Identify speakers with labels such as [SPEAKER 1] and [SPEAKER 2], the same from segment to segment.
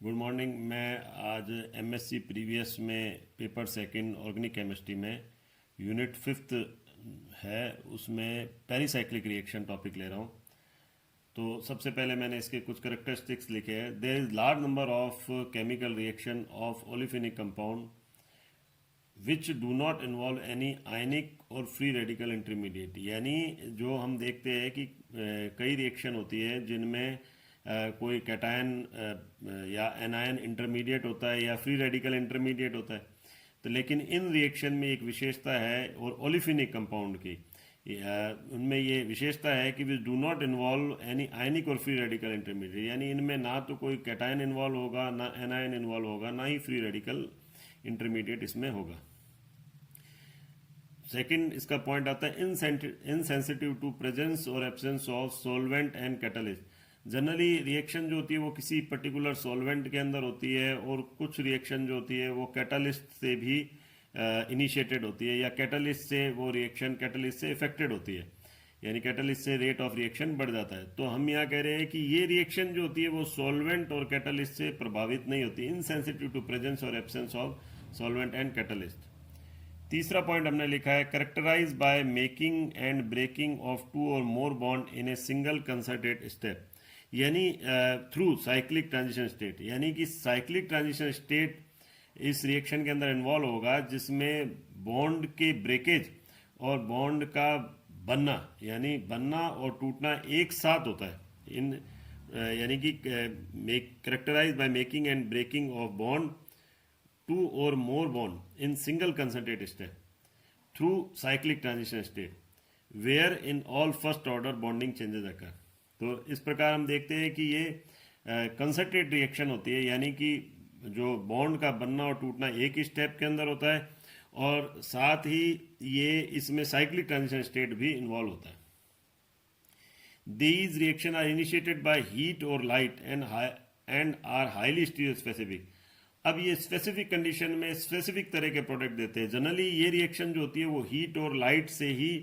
[SPEAKER 1] Good morning. मैं आज MSc previous में पेपर सेकंड ऑर्गेनिक केमिस्ट्री में यूनिट फिफ्थ है, उसमें पेरीसाइक्लिक रिएक्शन टॉपिक ले रहा हूँ। तो सबसे पहले मैंने इसके कुछ करेक्टरिस्टिक्स लिखे हैं। There is large number of chemical reaction of olefinic compound which do not involve any ionic और फ्री रेडिकल इंटरमीडिएट। यानी जो हम देखते हैं कि कई रिएक्शन होती है जिनमें कोई कैटायन या एनायन इंटरमीडिएट होता है या फ्री रेडिकल इंटरमीडिएट होता है। तो लेकिन इन रिएक्शन में एक विशेषता है, और ओलिफिनिक कंपाउंड की उनमें ये विशेषता है कि which do not involve any ionic और फ्री रेडिकल इंटरमीडिएट। यानी इनमें ना तो कोई कैटायन इन्वॉल्व होगा, ना एनायन इन्वॉल्व होगा, ना ही फ्री रेडिकल इंटरमीडिएट इसमें होगा। सेकंड इसका पॉइंट आता है इनसेंसिटिव टू प्रेजेंस और absence of solvent and catalyst. Generally reaction जो होती है वो किसी पर्टिकुलर सॉल्वेंट के अंदर होती है, और कुछ रिएक्शन जो होती है वो कैटलिस्ट से भी इनिशिएटेड होती है, या कैटलिस्ट से वो रिएक्शन कैटलिस्ट से इफेक्टेड होती है, यानी कैटलिस्ट से रेट ऑफ रिएक्शन बढ़ जाता है। तो हम यहाँ कह रहे हैं कि ये रिएक्शन जो होती है वो सॉल्वेंट और कैटलिस्ट से प्रभावित नहीं होती, इनसेंसिटिव टू प्रेजेंस और absence of solvent and catalyst. तीसरा पॉइंट हमने लिखा है characterize by making and breaking of two और more bond in a single concerted step, यानी थ्रू साइक्लिक ट्रांजिशन स्टेट। यानी कि साइक्लिक ट्रांजिशन स्टेट इस रिएक्शन के अंदर इन्वॉल्व होगा जिसमें बॉन्ड के ब्रेकेज और बॉन्ड का बनना, यानी बनना और टूटना एक साथ होता है। इन यानी कि characterize by making and breaking of bond two और more bond in single concentrate state through cyclic transition state where in all first order bonding changes occur. तो इस प्रकार हम देखते हैं कि ये कंसंट्रेट रिएक्शन होती है, यानी कि जो बॉन्ड का बनना और टूटना एक ही स्टेप के अंदर होता है, और साथ ही ये इसमें साइक्लिक ट्रांजिशन स्टेट भी इन्वॉल्व होता है। These reaction are initiated by heat और light and are highly stereospecific. अब ये स्पेसिफिक कंडीशन में स्पेसिफिक तरह के प्रोडक्ट देते हैं। जनरली ये रिएक्शन जो होती है वो हीट और लाइट से ही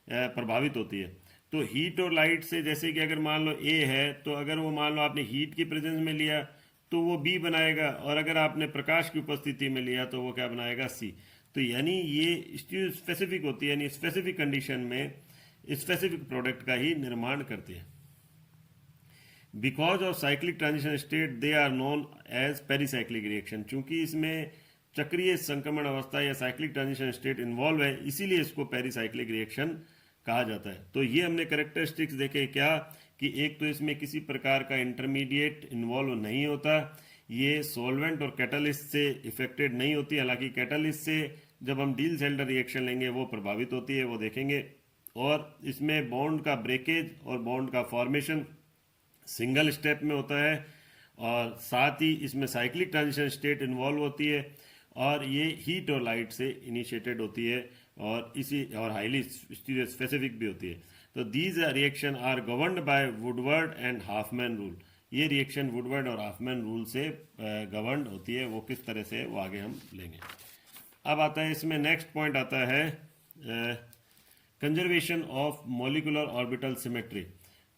[SPEAKER 1] प्रभावित होती है। तो हीट और लाइट से, जैसे कि अगर मान लो ए है, तो अगर वो मान लो आपने हीट की प्रेजेंस में लिया तो वो बी बनाएगा, और अगर आपने प्रकाश की उपस्थिति में लिया तो वो क्या बनाएगा, सी। तो यानी ये स्पेसिफिक होती है, यानी स्पेसिफिक कंडीशन में स्पेसिफिक प्रोडक्ट का ही निर्माण करते हैं। Because of cyclic transition state they are known as pericyclic reaction. चूंकि इसमें चक्रीय संक्रमण अवस्था या साइक्लिक ट्रांजिशन स्टेट इन्वॉल्व है, इसीलिए इसको पेरीसाइक्लिक रिएक्शन कहा जाता है। तो ये हमने करेक्टरिस्टिक्स देखे क्या, कि एक तो इसमें किसी प्रकार का इंटरमीडिएट इन्वॉल्व नहीं होता, ये सॉल्वेंट और कैटलिस्ट से इफेक्टेड नहीं होती। हालांकि कैटलिस्ट से जब हम डील-सेल्डर रिएक्शन लेंगे वो प्रभावित होती है, वो देखेंगे। और इसमें बॉन्ड का ब्रेकेज और बॉन्ड का फॉर्मेशन सिंगल स्टेप में होता है, और साथ ही इसमें साइक्लिक ट्रांजिशन स्टेट इन्वॉल्व होती है, और ये हीट और लाइट से इनिशिएटेड होती है, और हाईली स्पेसिफिक भी होती है। तो these reaction are governed by Woodward and Hoffmann rule. ये रिएक्शन वुडवर्ड और हाफमैन रूल से गवर्नड होती है। वो किस तरह से, वो आगे हम लेंगे। अब आता है इसमें नेक्स्ट पॉइंट आता है conservation of molecular orbital symmetry.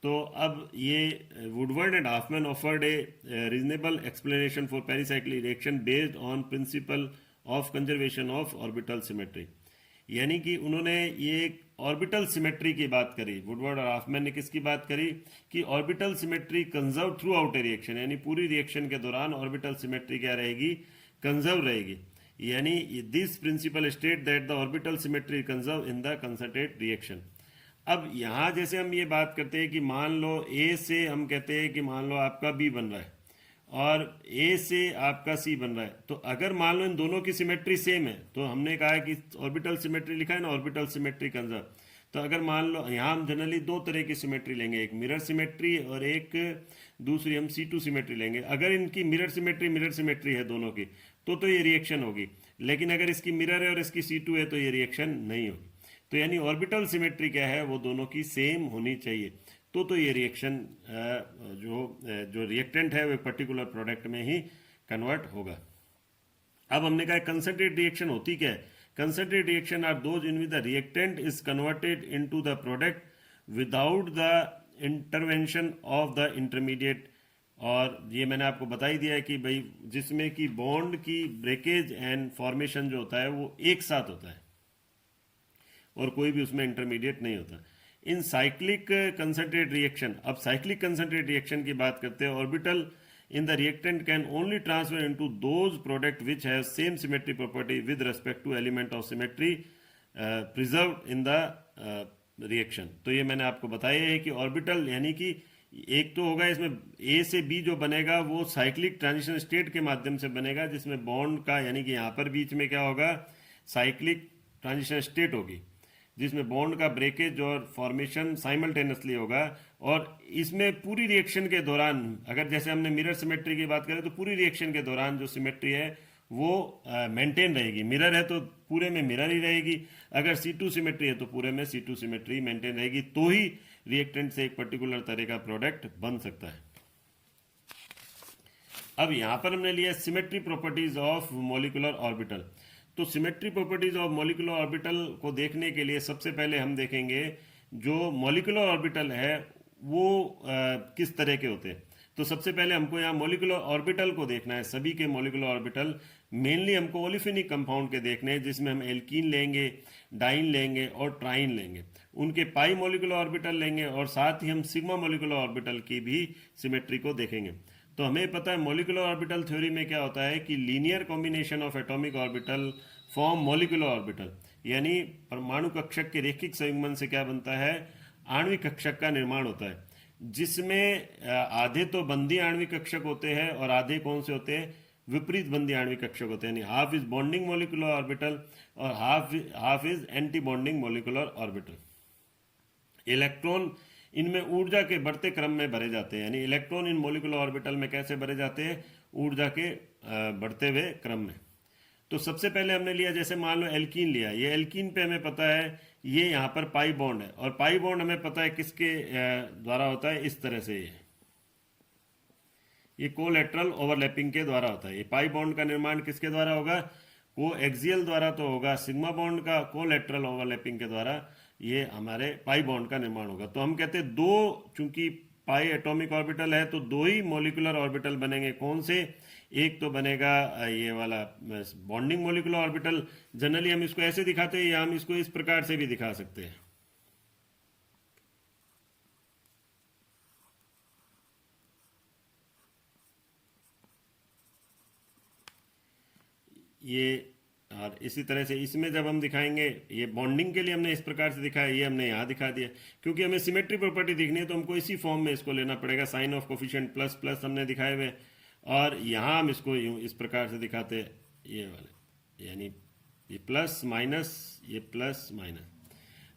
[SPEAKER 1] तो अब ये Woodward and Hopman offered A reasonable explanation for pericyclic reaction based on principle of conservation of orbital symmetry. यानी कि उन्होंने ये ऑर्बिटल सिमेट्री की बात करी, वुडवर्ड और हाफमैन ने किसकी बात करी, कि orbital symmetry conserve through out ए रिएक्शन। यानी पूरी रिएक्शन के दौरान ऑर्बिटल सिमेट्री क्या रहेगी, कंजर्व रहेगी। यानी this principle state that the orbital symmetry conserve in the concentrate reaction. अब यहाँ जैसे हम ये बात करते हैं कि मान लो ए से हम कहते हैं कि मान लो आपका बी बन रहा है, और ए से आपका सी बन रहा है। तो अगर मान लो इन दोनों की सिमेट्री सेम है, तो हमने कहा है कि ऑर्बिटल सिमेट्री लिखा है ना, ऑर्बिटल सिमेट्री कंजर्व। तो अगर मान लो यहाँ हम जनरली दो तरह की सिमेट्री लेंगे, एक मिरर सिमेट्री और एक दूसरी हम C2 सिमेट्री लेंगे। अगर इनकी मिरर सिमेट्री है दोनों की, तो ये रिएक्शन होगी। लेकिन अगर इसकी मिरर है और इसकी C2 है तो ये रिएक्शन नहीं होगी। तो यानी ऑर्बिटल सिमेट्री क्या है, वो दोनों की सेम होनी चाहिए, तो ये रिएक्शन जो रिएक्टेंट है वो पर्टिकुलर प्रोडक्ट में ही कन्वर्ट होगा। अब हमने कहा कंसंट्रेट रिएक्शन होती क्या है। Concerted reaction are those in which the reactant is converted into the product without the intervention of the intermediate और ये मैंने आपको बता ही दिया है कि भाई जिसमें कि बॉन्ड की ब्रेकेज एंड फॉर्मेशन जो होता है वो एक साथ होता है और कोई भी उसमें इंटरमीडिएट नहीं होता। इन साइक्लिक कंसंट्रेट रिएक्शन, अब साइक्लिक कंसंट्रेट रिएक्शन की बात करते हैं, orbital in the reactant can only transfer into those product which have same symmetry property with respect to element of symmetry preserve in the reaction. तो ये मैंने आपको बताया है कि ऑर्बिटल यानी कि एक तो होगा इसमें ए से बी जो बनेगा वो साइक्लिक ट्रांजिशन स्टेट के माध्यम से बनेगा, जिसमें बॉन्ड का यानी कि यहाँ पर बीच में क्या होगा, साइक्लिक ट्रांजिशन स्टेट होगी जिसमें बॉन्ड का ब्रेकेज और फॉर्मेशन साइमल्टेनियसली होगा। और इसमें पूरी रिएक्शन के दौरान, अगर जैसे हमने मिरर सिमेट्री की बात करें तो पूरी रिएक्शन के दौरान जो सिमेट्री है वो मेंटेन रहेगी। मिरर है तो पूरे में मिरर ही रहेगी, अगर C2 सिमेट्री है तो पूरे में C2 सिमेट्री मेंटेन रहेगी, तो ही रिएक्टेंट से एक पर्टिकुलर तरह का प्रोडक्ट बन सकता है। अब यहां पर हमने लिया symmetry properties of molecular orbital. तो symmetry properties of molecular orbital को देखने के लिए सबसे पहले हम देखेंगे जो मॉलिक्यूलर ऑर्बिटल है वो किस तरह के होते हैं। तो सबसे पहले हमको यहाँ मॉलिक्यूलर ऑर्बिटल को देखना है, सभी के मॉलिक्यूलर ऑर्बिटल मेनली हमको ओलिफिनिक कंपाउंड के देखने हैं, जिसमें हम एल्कीन लेंगे, डाइन लेंगे और ट्राइन लेंगे, उनके पाई मॉलिक्यूलर ऑर्बिटल लेंगे और साथ ही हम सिग्मा मॉलिक्यूलर ऑर्बिटल की भी सिमेट्री को देखेंगे। तो हमें पता है मॉलिक्यूलर ऑर्बिटल थ्योरी में क्या होता है कि linear combination of atomic orbital form molecular orbital, यानी परमाणु कक्षक के रैखिक संयुग्मन से क्या बनता है, आणविक कक्षक का निर्माण होता है, जिसमें आधे तो बंदी आणविक कक्षक होते हैं और आधे कौन से होते हैं, विपरीत बंदी आणविक कक्षक होते हैं। यानी half is bonding molecular orbital और half is antibonding molecular orbital. Electron इनमें ऊर्जा के बढ़ते क्रम में भरे जाते हैं, यानी इलेक्ट्रॉन इन मॉलिक्यूलर ऑर्बिटल में कैसे भरे जाते हैं, ऊर्जा के बढ़ते हुए क्रम में। तो सबसे पहले हमने लिया, जैसे मान लो एल्कीन लिया, ये एल्कीन पे हमें पता है ये यहाँ पर पाई बॉन्ड है और पाई बॉन्ड हमें पता है किसके द्वारा होता है, इस तरह से ये कोलैटरल ओवरलैपिंग के द्वारा होता है। ये पाई बॉन्ड का निर्माण किसके द्वारा होगा, को एक्सियल द्वारा तो होगा, सिग्मा बॉन्ड का कोलैटरल ओवरलैपिंग के द्वारा ये हमारे पाई बॉन्ड का निर्माण होगा। तो हम कहते हैं दो, चूंकि पाई एटॉमिक ऑर्बिटल है तो दो ही मॉलिक्यूलर ऑर्बिटल बनेंगे, कौन से, एक तो बनेगा ये वाला बॉन्डिंग मॉलिक्यूलर ऑर्बिटल। जनरली हम इसको ऐसे दिखाते हैं या हम इसको इस प्रकार से भी दिखा सकते हैं, ये। और इसी तरह से इसमें जब हम दिखाएंगे, ये बॉन्डिंग के लिए हमने इस प्रकार से दिखाया, ये हमने यहाँ दिखा दिया, क्योंकि हमें सिमेट्री प्रॉपर्टी दिखनी है तो हमको इसी फॉर्म में इसको लेना पड़ेगा, sign of coefficient plus plus हमने दिखाए हुए, और यहाँ हम इसको यूँ इस प्रकार से दिखाते हैं, ये वाले, यानी ये प्लस माइनस, ये प्लस माइनस,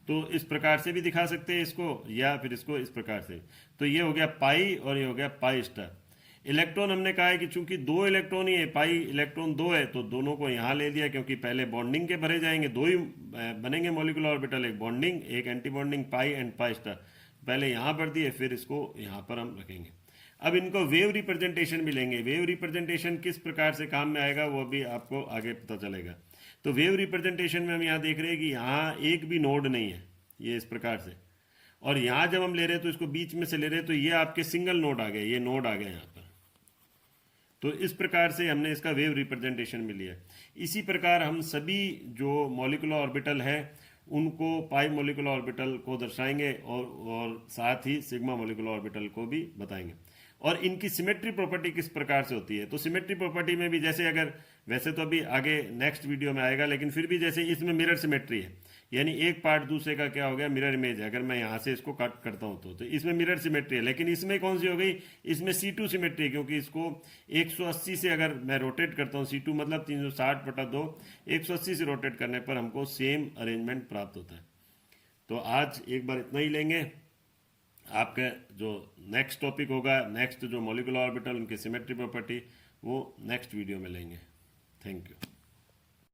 [SPEAKER 1] तो इस प्रकार से भी दिखा सकते हैं इसको, या फिर इसको इस प्रकार से। तो ये हो गया पाई और ये हो गया पाई स्टार। इलेक्ट्रॉन हमने कहा है कि चूंकि दो इलेक्ट्रॉन ही है, पाई इलेक्ट्रॉन दो है, तो दोनों को यहाँ ले दिया, क्योंकि पहले बॉन्डिंग के भरे जाएंगे, दो ही बनेंगे मॉलिक्यूलर ऑर्बिटल, एक बॉन्डिंग एक anti bonding, pi and pi star. पहले यहाँ भर दिए, फिर इसको यहाँ पर हम रखेंगे। अब इनको वेव रिप्रेजेंटेशन भी लेंगे। वेव रिप्रेजेंटेशन किस प्रकार से काम में आएगा वो भी आपको आगे पता चलेगा। तो वेव रिप्रेजेंटेशन में हम यहाँ देख रहे हैं कि यहाँ एक भी नोड नहीं है, ये इस प्रकार से, और यहाँ जब हम ले रहे हैं तो इसको बीच में से ले रहे हैं, तो ये आपके सिंगल नोड आ गए, ये नोड आ गए यहाँ पर। तो इस प्रकार से हमने इसका वेव रिप्रेजेंटेशन में लिया। इसी प्रकार हम सभी जो मॉलिक्यूलर ऑर्बिटल है उनको पाई मॉलिक्यूलर ऑर्बिटल को दर्शाएंगे और साथ ही सिग्मा मॉलिक्यूलर ऑर्बिटल को भी बताएंगे। और इनकी सिमेट्री प्रॉपर्टी किस प्रकार से होती है, तो सिमेट्री प्रॉपर्टी में भी जैसे, अगर वैसे तो अभी आगे नेक्स्ट वीडियो में आएगा, लेकिन फिर भी जैसे इसमें मिरर सिमेट्री है, यानी एक पार्ट दूसरे का क्या हो गया, मिरर इमेज है। अगर मैं यहाँ से इसको कट करता हूँ तो इसमें मिरर सिमेट्री है, लेकिन इसमें कौन सी हो गई, इसमें C2 सिमेट्री है, क्योंकि इसको 180 से अगर मैं रोटेट करता हूँ, C2 मतलब 360/2, 180 से रोटेट करने पर हमको सेम अरेंजमेंट प्राप्त होता है। तो आज एक बार इतना ही लेंगे। आपका जो नेक्स्ट टॉपिक होगा, नेक्स्ट जो मॉलिक्यूलर ऑर्बिटल उनकी सिमेट्री प्रॉपर्टी, वो नेक्स्ट वीडियो में लेंगे। Thank you.